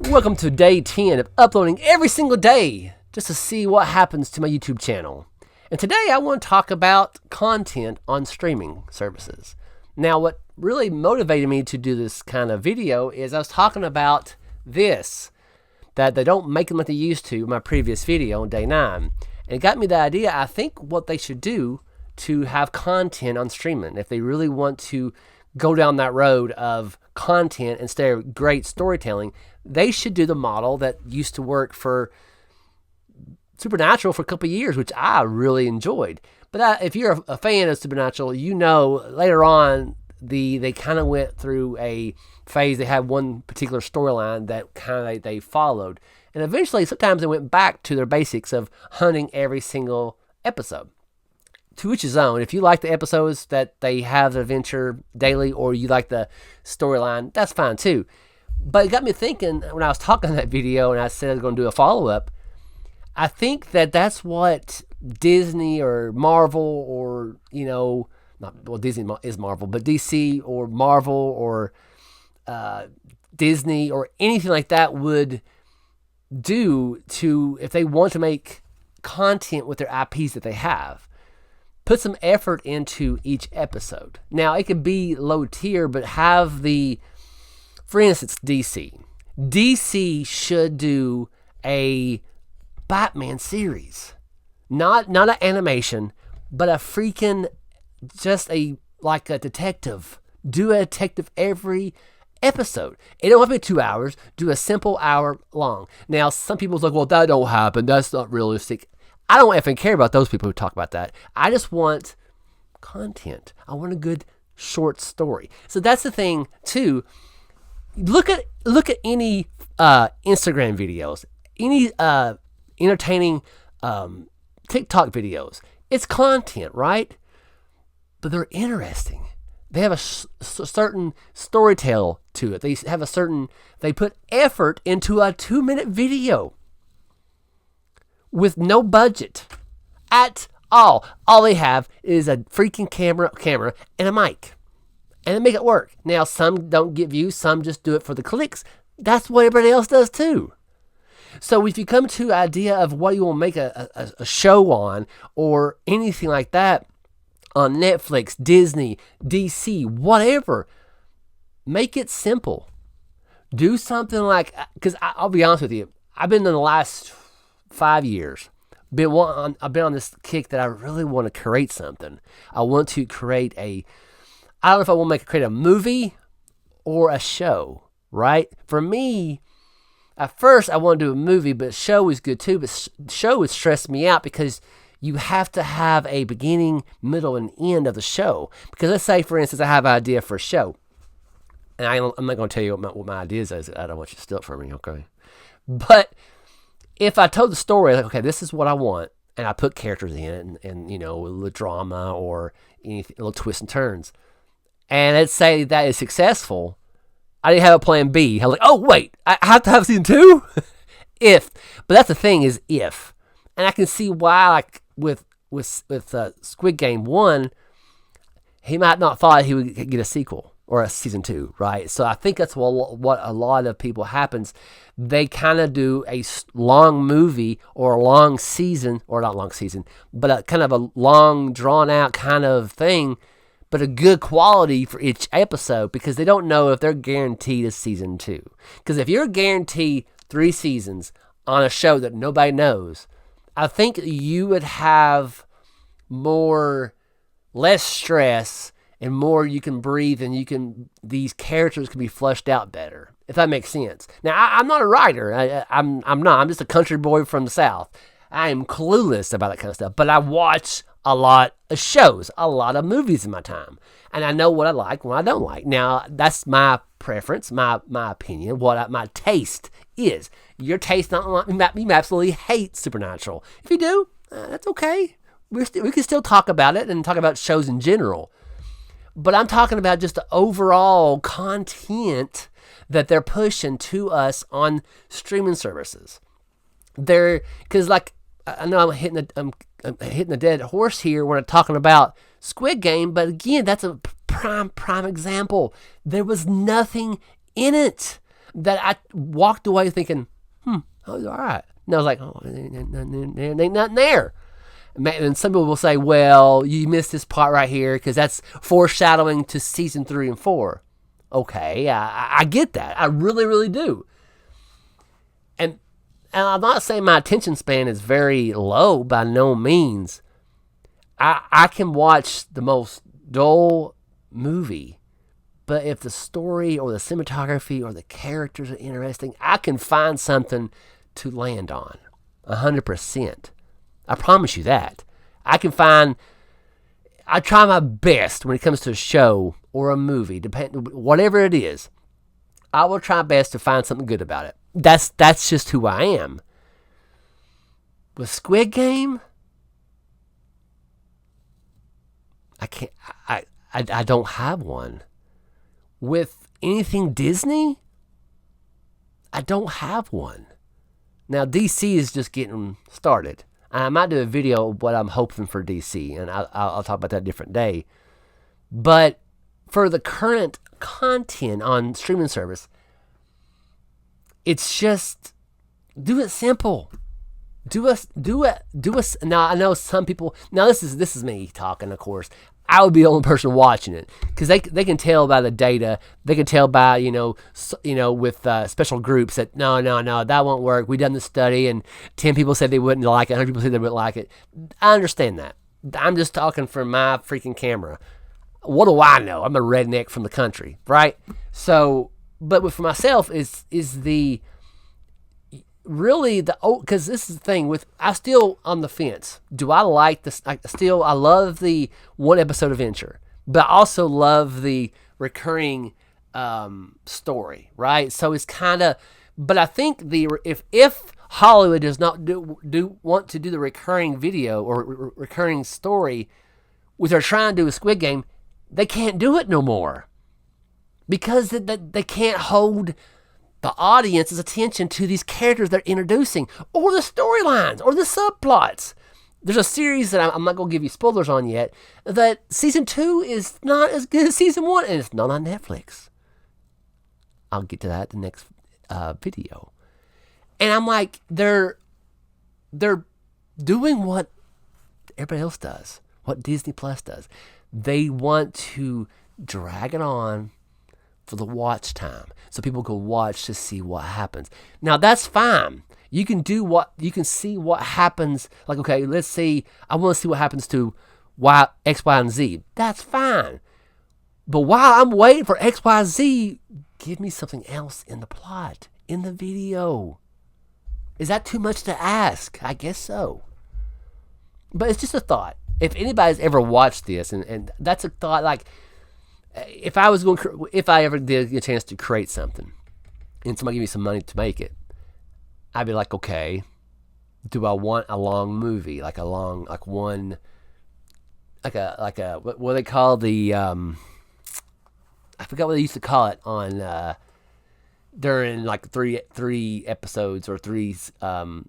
Welcome to day 10 of uploading every single day just to see what happens to my YouTube channel. And today I want to talk about content on streaming services. Now, what really motivated me to do this kind of video is I was talking about this, that they don't make them like they used to in my previous video on day 9. And it got me the idea, I think what they should do to have content on streaming, if they really want to go down that road of content instead of great storytelling, they should do the model that used to work for Supernatural for a couple of years, which I really enjoyed. But if you're a fan of Supernatural, you know later on they kind of went through a phase. They had one particular storyline that kind of they followed, and eventually sometimes they went back to their basics of hunting every single episode. To each his own. If you like the episodes that they have the adventure daily, or you like the storyline, that's fine too. But it got me thinking when I was talking that video and I said I was going to do a follow-up. I think that that's what Disney or Marvel or, Disney is Marvel, but DC or Marvel or Disney or anything like that would do to, if they want to make content with their IPs that they have. Put some effort into each episode. Now, it could be low tier, but have for instance, DC. DC should do a Batman series. Not an animation, but a freaking, like a detective. Do a detective every episode. It don't have to be 2 hours. Do a simple hour long. Now, some people's like, well, that don't happen. That's not realistic. I don't effing care about those people who talk about that. I just want content. I want a good short story. So that's the thing too. Look at any Instagram videos, any entertaining TikTok videos. It's content, right? But they're interesting. They have a certain storytell to it. They put effort into a 2-minute video with no budget at all. All they have is a freaking camera and a mic, and they make it work. Now, some don't get views, some just do it for the clicks. That's what everybody else does too. So if you come to the idea of what you want to make a show on or anything like that on Netflix, Disney, DC, whatever, make it simple. Do something like, because I'll be honest with you, I've been in the last 5 years. I've been on this kick that I really want to create something. I want to create I don't know if I want to create a movie or a show, right? For me, at first I want to do a movie, but show is good too. But show would stress me out because you have to have a beginning, middle, and end of the show. Because let's say, for instance, I have an idea for a show. And I'm not going to tell you what my ideas is. I don't want you to steal it from me, okay? But if I told the story, like, okay, this is what I want, and I put characters in and a little drama or anything, little twists and turns, and let's say that is successful, I didn't have a plan B. I was like, oh, wait, I have to have season 2? But that's the thing is if. And I can see why, like, with Squid Game 1, he might not thought he would get a sequel or a season 2, right? So I think that's what a lot of people happens. They kind of do a long movie or a long season, or not long season, but a kind of a long, drawn-out kind of thing, but a good quality for each episode because they don't know if they're guaranteed a season 2. Because if you're guaranteed 3 seasons on a show that nobody knows, I think you would have less stress and more you can breathe, and these characters can be fleshed out better, if that makes sense. Now, I'm not a writer. I'm not. I'm just a country boy from the South. I am clueless about that kind of stuff, but I watch a lot of shows, a lot of movies in my time, and I know what I like and what I don't like. Now, that's my preference, my opinion, what my taste is. Your taste, you may absolutely hate Supernatural. If you do, that's okay. We can still talk about it and talk about shows in general. But I'm talking about just the overall content that they're pushing to us on streaming services. Because like I know I'm hitting the dead horse here when I'm talking about Squid Game, but again, that's a prime example. There was nothing in it. that I walked away thinking, I was all right. And I was like, oh, ain't nothing there. And some people will say, well, you missed this part right here because that's foreshadowing to season 3 and 4. Okay, I get that. I really, really do. And I'm not saying my attention span is very low by no means. I can watch the most dull movie, but if the story or the cinematography or the characters are interesting, I can find something to land on. 100%. I promise you that. I try my best when it comes to a show or a movie, whatever it is. I will try my best to find something good about it. That's just who I am. With Squid Game, I don't have one. With anything Disney, I don't have one. Now DC is just getting started. I might do a video of what I'm hoping for DC, and I'll talk about that a different day. But for the current content on streaming service, it's just do it simple. Do us. Now I know some people. Now this is me talking, of course. I would be the only person watching it because they can tell by the data. They can tell by with special groups that no that won't work. We done the study and 10 people said they wouldn't like it. 100 people said they wouldn't like it. I understand that. I'm just talking from my freaking camera. What do I know? I'm a redneck from the country, right? So, but for myself is the really because this is the thing with I still on the fence. Do I like this? I love the one episode adventure, but I also love the recurring story, right? So it's kind of, but I think if Hollywood does not want to do the recurring video or recurring story, what they're trying to do with Squid Game, they can't do it no more because they can't hold the audience's attention to these characters they're introducing, or the storylines, or the subplots. There's a series that I'm not going to give you spoilers on yet, that season 2 is not as good as season 1, and it's not on Netflix. I'll get to that in the next video. And I'm like, they're doing what everybody else does, what Disney Plus does. They want to drag it on for the watch time, so people can watch to see what happens. Now that's fine. You can see what happens. Like, okay, let's see. I want to see what happens to X, Y, and Z. That's fine. But while I'm waiting for X, Y, Z, give me something else in the plot, in the video. Is that too much to ask? I guess so. But it's just a thought. If anybody's ever watched this, and that's a thought, like, if I ever did get a chance to create something and somebody give me some money to make it, I'd be like, okay, do I want a long movie, what do they call the I forgot what they used to call it on during like three episodes or three it's not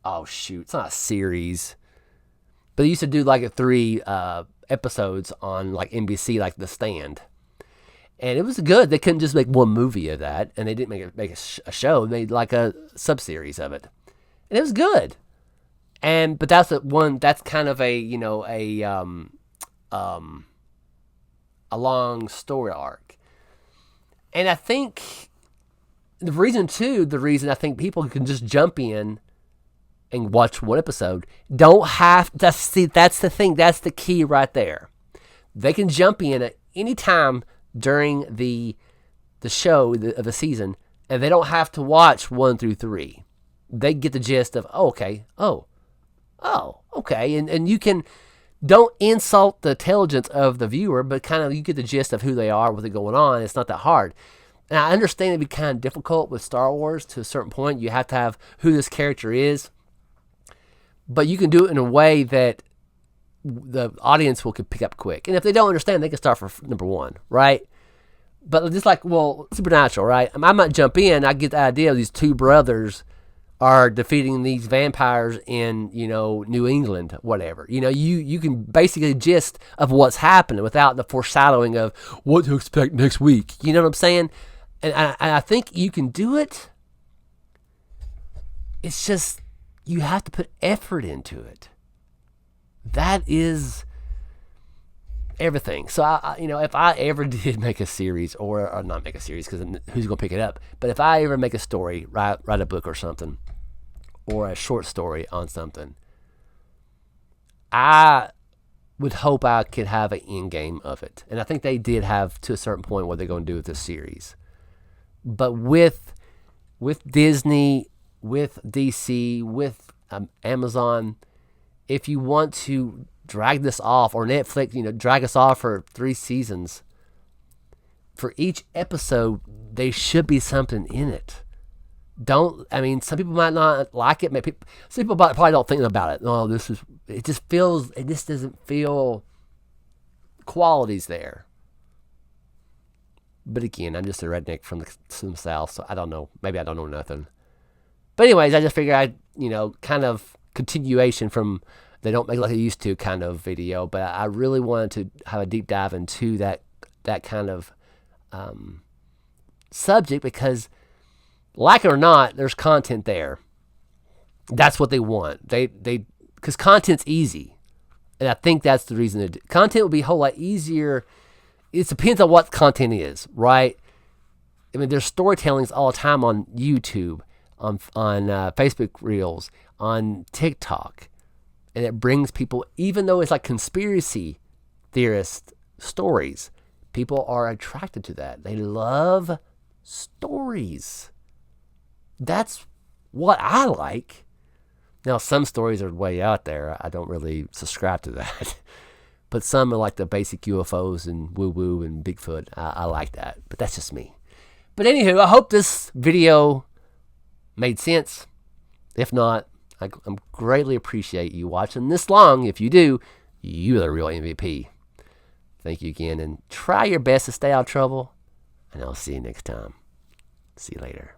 a series, but they used to do like a 3 episodes on like NBC, like The Stand, and it was good. They couldn't just make one movie of that, and they didn't make a show. They made like a sub-series of it, and it was good. But that's that's kind of a long story arc, and I think the reason I think people can just jump in and watch one episode, don't have to see. That's the thing. That's the key right there. They can jump in at any time during the show of the season, and they don't have to watch 1 through 3. They get the gist of okay, and you can don't insult the intelligence of the viewer, but kind of you get the gist of who they are, what's going on. It's not that hard. And I understand it'd be kind of difficult with Star Wars to a certain point. You have to have who this character is. But you can do it in a way that the audience will pick up quick. And if they don't understand, they can start from number 1, right? But just like, Supernatural, right? I might jump in. I get the idea of these 2 brothers are defeating these vampires in, New England, whatever. You can basically gist of what's happening without the foreshadowing of what to expect next week. You know what I'm saying? I think you can do it. It's just you have to put effort into it. That is everything. So if I ever did make a series, or not make a series, because who's gonna pick it up? But if I ever make a story, write a book or something, or a short story on something, I would hope I could have an end game of it. And I think they did have, to a certain point, what they're going to do with this series. But with Disney, with DC, with Amazon, if you want to drag this off, or Netflix, drag us off for 3 seasons, for each episode, there should be something in it. Some people might not like it. Some people probably don't think about it. Oh, it just doesn't feel qualities there. But again, I'm just a redneck from the South, so I don't know. Maybe I don't know nothing. But anyways, I just figured kind of continuation from they don't make it like they used to kind of video. But I really wanted to have a deep dive into that kind of subject, because like it or not, there's content there. That's what they want. Because content's easy, and I think that's the reason. Content would be a whole lot easier. It depends on what content is, right? There's storytellings all the time on YouTube, on Facebook Reels, on TikTok, and it brings people. Even though it's like conspiracy theorist stories, people are attracted to that. They love stories. That's what I like. Now, some stories are way out there. I don't really subscribe to that. But some are like the basic UFOs and woo-woo and Bigfoot. I like that. But that's just me. But anywho, I hope this video made sense. If not, I greatly appreciate you watching this long. If you do, you're the real MVP. Thank you again. And try your best to stay out of trouble. And I'll see you next time. See you later.